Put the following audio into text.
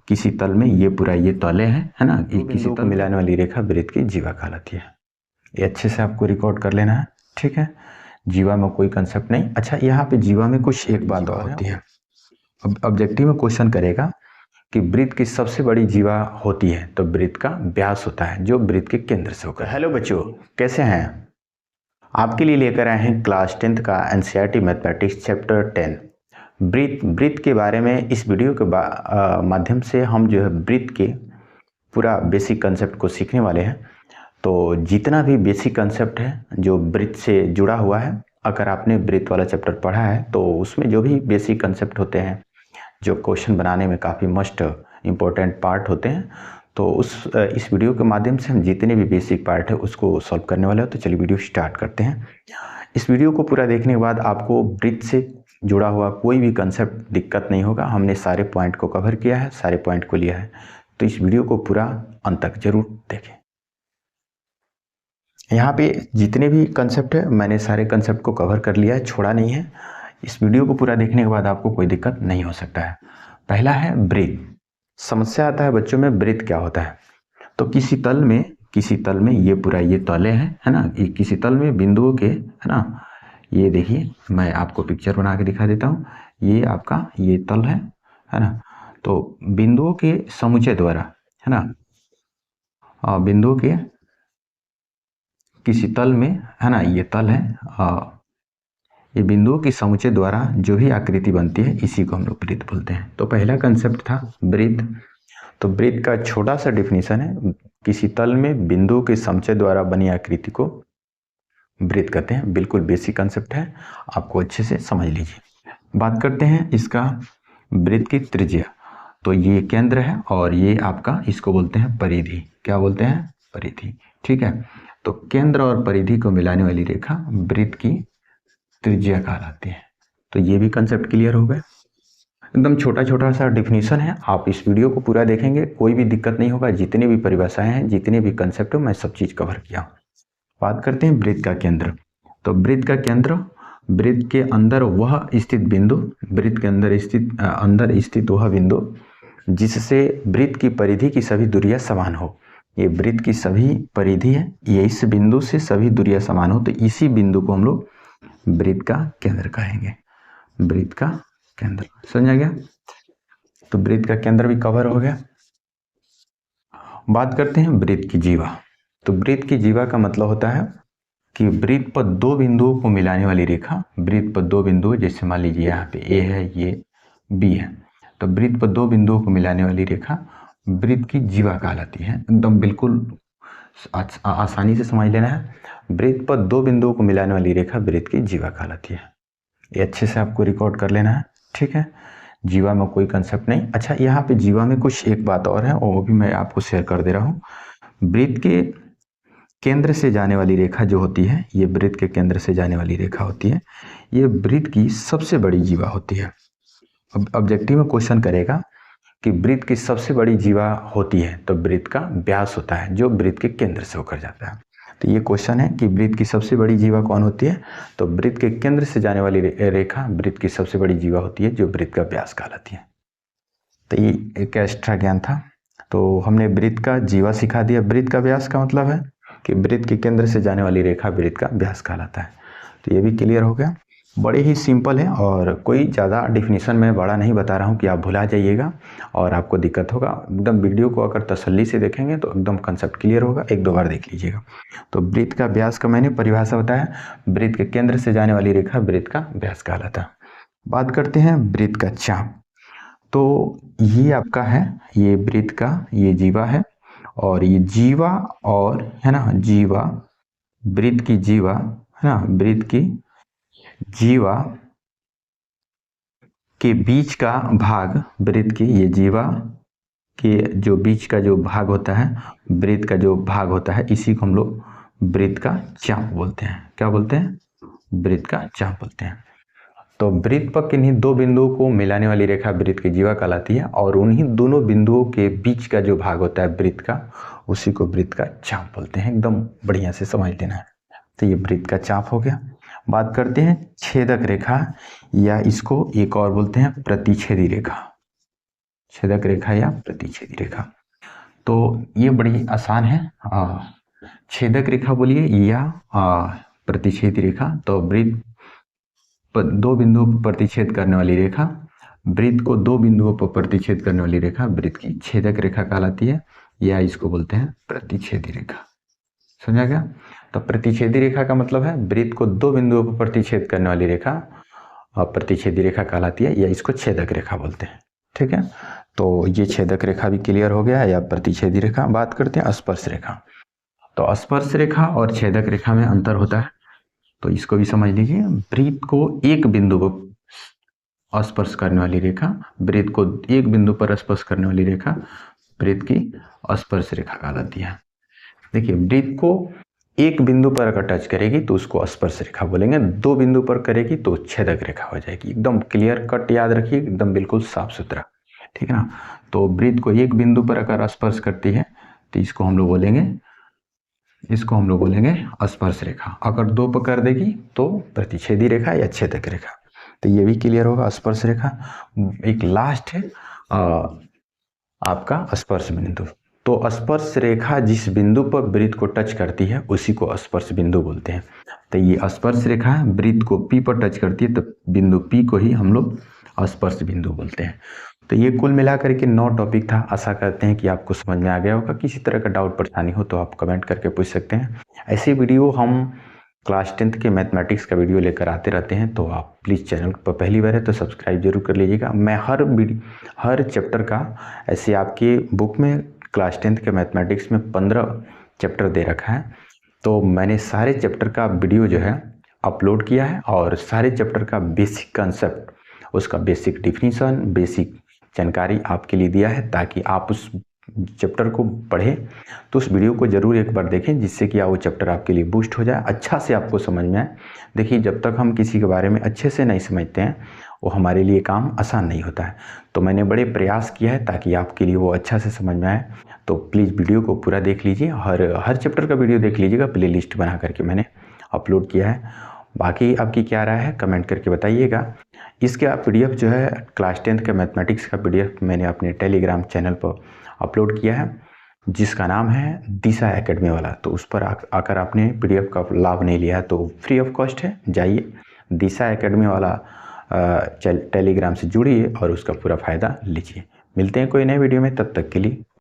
किसी तल में ये पूरा ये तले है ना, ये किसी तल मिलाने वाली रेखा वृत्त की जीवा कहलाती है। ये अच्छे से आपको रिकॉर्ड कर लेना है, ठीक है। जीवा में कोई कंसेप्ट नहीं। अच्छा, यहाँ पे जीवा में कुछ एक बात और होती है। अब ऑब्जेक्टिव में क्वेश्चन करेगा कि वृत्त की सबसे बड़ी जीवा होती है, तो वृत्त का व्यास होता है जो वृत्त के केंद्र से होकर। हेलो बच्चों, कैसे हैं? आपके लिए लेकर आए हैं क्लास 10th का एनसीईआरटी मैथमेटिक्स चैप्टर 10 वृत्त के बारे में। इस वीडियो के माध्यम से हम जो है वृत्त के पूरा बेसिक कंसेप्ट को सीखने वाले हैं। तो जितना भी बेसिक कंसेप्ट है जो वृत्त से जुड़ा हुआ है, अगर आपने वृत्त वाला चैप्टर पढ़ा है तो उसमें जो भी बेसिक कंसेप्ट होते हैं, जो क्वेश्चन बनाने में काफ़ी मस्ट इम्पोर्टेंट पार्ट होते हैं, तो इस वीडियो के माध्यम से हम जितने भी बेसिक पार्ट है उसको सॉल्व करने वाले हो। तो चलिए वीडियो स्टार्ट करते हैं। इस वीडियो को पूरा देखने के बाद आपको वृत्त से जुड़ा हुआ कोई भी कंसेप्ट दिक्कत नहीं होगा। हमने सारे पॉइंट को कवर किया है, सारे पॉइंट को लिया है। तो इस वीडियो को पूरा अंत तक जरूर देखें। यहाँ पे जितने भी कंसेप्ट है मैंने सारे कंसेप्ट को कवर कर लिया है, छोड़ा नहीं है। इस वीडियो को पूरा देखने के बाद आपको कोई दिक्कत नहीं हो सकता है। पहला है वृत्त। समस्या आता है बच्चों में, वृत्त क्या होता है? तो किसी तल में ये पूरा ये तले है ना, ये किसी तल में बिंदुओं के, है ना, ये देखिए मैं आपको पिक्चर बना के दिखा देता हूँ। ये आपका ये तल है ना। तो बिंदुओं के समुच्चय द्वारा, है ना, बिंदुओं के किसी तल में, है ना, ये तल है, ये बिंदुओं के समुच्चय द्वारा जो भी आकृति बनती है इसी को हम लोग वृत्त बोलते हैं। तो पहला कंसेप्ट था वृत्त। तो वृत्त का छोटा सा डिफिनीशन है, किसी तल में बिंदुओं के समुच्चय द्वारा बनी आकृति को वृत्त कहते हैं। बिल्कुल बेसिक कंसेप्ट है, आपको अच्छे से समझ लीजिए। बात करते हैं इसका वृत्त की त्रिज्या। तो ये केंद्र है और ये आपका, इसको बोलते हैं परिधि। क्या बोलते हैं? परिधि, ठीक है। तो केंद्र और परिधि को मिलाने वाली रेखा वृत्त की त्रिज्या कहलाती है। तो ये भी कंसेप्ट क्लियर हो गया। एकदम छोटा छोटा सा डिफिनीशन है, आप इस वीडियो को पूरा देखेंगे कोई भी दिक्कत नहीं होगा। जितने भी परिभाषाएं हैं, जितने भी कंसेप्ट है, मैं सब चीज कवर किया हूँ। बात करते हैं वृत्त का केंद्र। तो वृत्त का केंद्र, वृत्त के अंदर वह स्थित बिंदु, वृत्त के अंदर स्थित वह बिंदु जिससे वृत्त की परिधि की सभी दूरियां समान हो। ये वृत्त की सभी परिधि है, ये इस बिंदु से सभी दूरियां समान हो, तो इसी बिंदु को हम लोग वृत्त का केंद्र कहेंगे। वृत्त का केंद्र, समझ आ गया? तो वृत्त का केंद्र भी कवर हो गया। बात करते हैं वृत्त की जीवा। तो वृत्त की जीवा का मतलब होता है कि वृत्त पर दो बिंदुओं को मिलाने वाली रेखा, वृत्त पर दो बिंदु, जैसे मान लीजिए यहाँ पे ए है, ये बी है, तो वृत्त पर दो बिंदुओं को मिलाने वाली रेखा वृत्त की जीवा कहलाती है। एकदम बिल्कुल आसानी से समझ लेना है, वृत्त पर दो बिंदुओं को मिलाने वाली रेखा वृत्त की जीवा कहलाती है। ये अच्छे से आपको रिकॉर्ड कर लेना है, ठीक है। जीवा में कोई कंसेप्ट नहीं। अच्छा, यहाँ पे जीवा में कुछ एक बात और है, और वो भी मैं आपको शेयर कर दे रहा हूँ। वृत्त के केंद्र से जाने वाली रेखा जो होती है, ये वृत्त के केंद्र से जाने वाली रेखा होती है, ये वृत्त की सबसे बड़ी जीवा होती है। अब ऑब्जेक्टिव में क्वेश्चन करेगा कि वृत्त की सबसे बड़ी जीवा होती है, तो वृत्त का व्यास होता है जो वृत्त के केंद्र से होकर जाता है। तो ये क्वेश्चन है कि वृत्त की सबसे बड़ी जीवा कौन होती है? तो वृत्त के केंद्र से जाने वाली रेखा वृत्त की सबसे बड़ी जीवा होती है जो वृत्त का व्यास कहलाती है। तो ये एक एक्स्ट्रा ज्ञान था। तो हमने वृत्त का जीवा सिखा दिया। वृत्त का व्यास का मतलब है कि वृत्त के केंद्र से जाने वाली रेखा वृत्त का व्यास कहलाता है। तो ये भी क्लियर हो गया। बड़े ही सिंपल है, और कोई ज़्यादा डिफिनीशन में बड़ा नहीं बता रहा हूँ कि आप भुला जाइएगा और आपको दिक्कत होगा। एकदम वीडियो को अगर तसल्ली से देखेंगे तो एकदम कंसेप्ट क्लियर होगा। एक दो बार देख लीजिएगा। तो वृत्त का व्यास का मैंने परिभाषा बताया, वृत्त के केंद्र से जाने वाली रेखा वृत्त का व्यास कहलाता है। बात करते हैं वृत्त का चाप। तो ये आपका है, ये वृत्त का ये जीवा है, और ये जीवा और, है ना, जीवा, वृत्त की जीवा, है ना, वृत्त की जीवा के बीच का भाग, वृत्त की ये जीवा के जो बीच का जो भाग होता है, वृत्त का जो भाग होता है, इसी को हम लोग वृत्त का चाप बोलते हैं। क्या बोलते हैं? वृत्त का चाप बोलते हैं। तो वृत्त पर किन्हीं दो बिंदुओं को मिलाने वाली रेखा वृत्त की जीवा कहलाती है, और उन्हीं दोनों बिंदुओं के बीच का जो भाग होता है वृत्त का, उसी को वृत्त का चाप बोलते हैं। एकदम बढ़िया से समझ लेना है। तो ये वृत्त का चाप हो गया। बात करते हैं छेदक रेखा, या इसको एक और बोलते हैं प्रतिच्छेदी रेखा। छेदक रेखा या प्रतिच्छेदी रेखा। तो ये बड़ी आसान है। छेदक रेखा बोलिए या प्रतिच्छेदी रेखा। तो वृत्त दो बिंदुओं पर प्रतिच्छेद करने वाली रेखा, वृत्त को दो बिंदुओं पर प्रतिच्छेद करने वाली रेखा वृत्त की छेदक रेखा कहलाती है, या इसको बोलते हैं प्रतिच्छेदी रेखा। समझा गया? तो प्रतिच्छेदी रेखा का मतलब है वृत्त को दो बिंदुओं पर प्रतिच्छेद करने वाली रेखा प्रतिच्छेदी रेखा कहलाती है, या इसको छेदक रेखा बोलते हैं। ठीक है, तो ये छेदक रेखा भी क्लियर हो गया, या प्रतिच्छेदी रेखा। बात करते हैं स्पर्श रेखा। तो स्पर्श रेखा और छेदक रेखा में अंतर होता है, तो इसको भी समझ लीजिए। वृत्त को एक बिंदु पर स्पर्श करने वाली रेखा, वृत्त को एक बिंदु पर स्पर्श करने वाली रेखा वृत्त की स्पर्श रेखा कहलाती है। देखिए, वृत्त को एक बिंदु पर अगर टच करेगी तो उसको स्पर्श रेखा बोलेंगे, दो बिंदु पर करेगी तो छेदक रेखा हो जाएगी। एकदम क्लियर कट याद रखिए, एकदम बिल्कुल साफ सुथरा। ठीक है ना? तो वृत्त को एक बिंदु पर अगर स्पर्श करती है तो इसको हम लोग बोलेंगे स्पर्श रेखा। अगर दो पर कर देगी तो प्रतिच्छेदी रेखा या छेदक रेखा। तो ये भी क्लियर होगा, स्पर्श रेखा। एक लास्ट है आपका स्पर्श बिंदु। तो स्पर्श रेखा जिस बिंदु पर वृत्त को टच करती है उसी को स्पर्श बिंदु बोलते हैं। तो ये स्पर्श रेखा वृत्त को P पर टच करती है तो बिंदु P को ही हम लोग स्पर्श बिंदु बोलते हैं। तो ये कुल मिलाकर के 9 टॉपिक था। आशा करते हैं कि आपको समझ में आ गया होगा। किसी तरह का डाउट परेशानी हो तो आप कमेंट करके पूछ सकते हैं। ऐसी वीडियो हम क्लास 10th के मैथमेटिक्स का वीडियो लेकर आते रहते हैं, तो आप प्लीज़ चैनल पर पहली बार है तो सब्सक्राइब जरूर कर लीजिएगा। मैं हर चैप्टर का, ऐसे आपके बुक में क्लास 10th के मैथमेटिक्स में 15 चैप्टर दे रखा है, तो मैंने सारे चैप्टर का वीडियो जो है अपलोड किया है, और सारे चैप्टर का बेसिक कंसेप्ट, उसका बेसिक डिफिनीशन, बेसिक जानकारी आपके लिए दिया है, ताकि आप उस चैप्टर को पढ़ें तो उस वीडियो को ज़रूर एक बार देखें, जिससे कि वो चैप्टर आपके लिए बूस्ट हो जाए, अच्छा से आपको समझ में आए। देखिए, जब तक हम किसी के बारे में अच्छे से नहीं समझते हैं वो हमारे लिए काम आसान नहीं होता है। तो मैंने बड़े प्रयास किया है ताकि आपके लिए वो अच्छा से समझ में आए। तो प्लीज़ वीडियो को पूरा देख लीजिए, हर चैप्टर का वीडियो देख लीजिएगा। प्ले लिस्ट बना करके मैंने अपलोड किया है। बाकी आपकी क्या राय है कमेंट करके बताइएगा। इसके PDF जो है क्लास 10th के मैथमेटिक्स का PDF मैंने अपने टेलीग्राम चैनल पर अपलोड किया है, जिसका नाम है दिशा एकेडमी वाला। तो उस पर आकर आपने PDF का लाभ नहीं लिया तो फ्री ऑफ कॉस्ट है, जाइए दिशा एकेडमी वाला टेलीग्राम से जुड़िए और उसका पूरा फ़ायदा लीजिए। मिलते हैं कोई नए वीडियो में, तब तक के लिए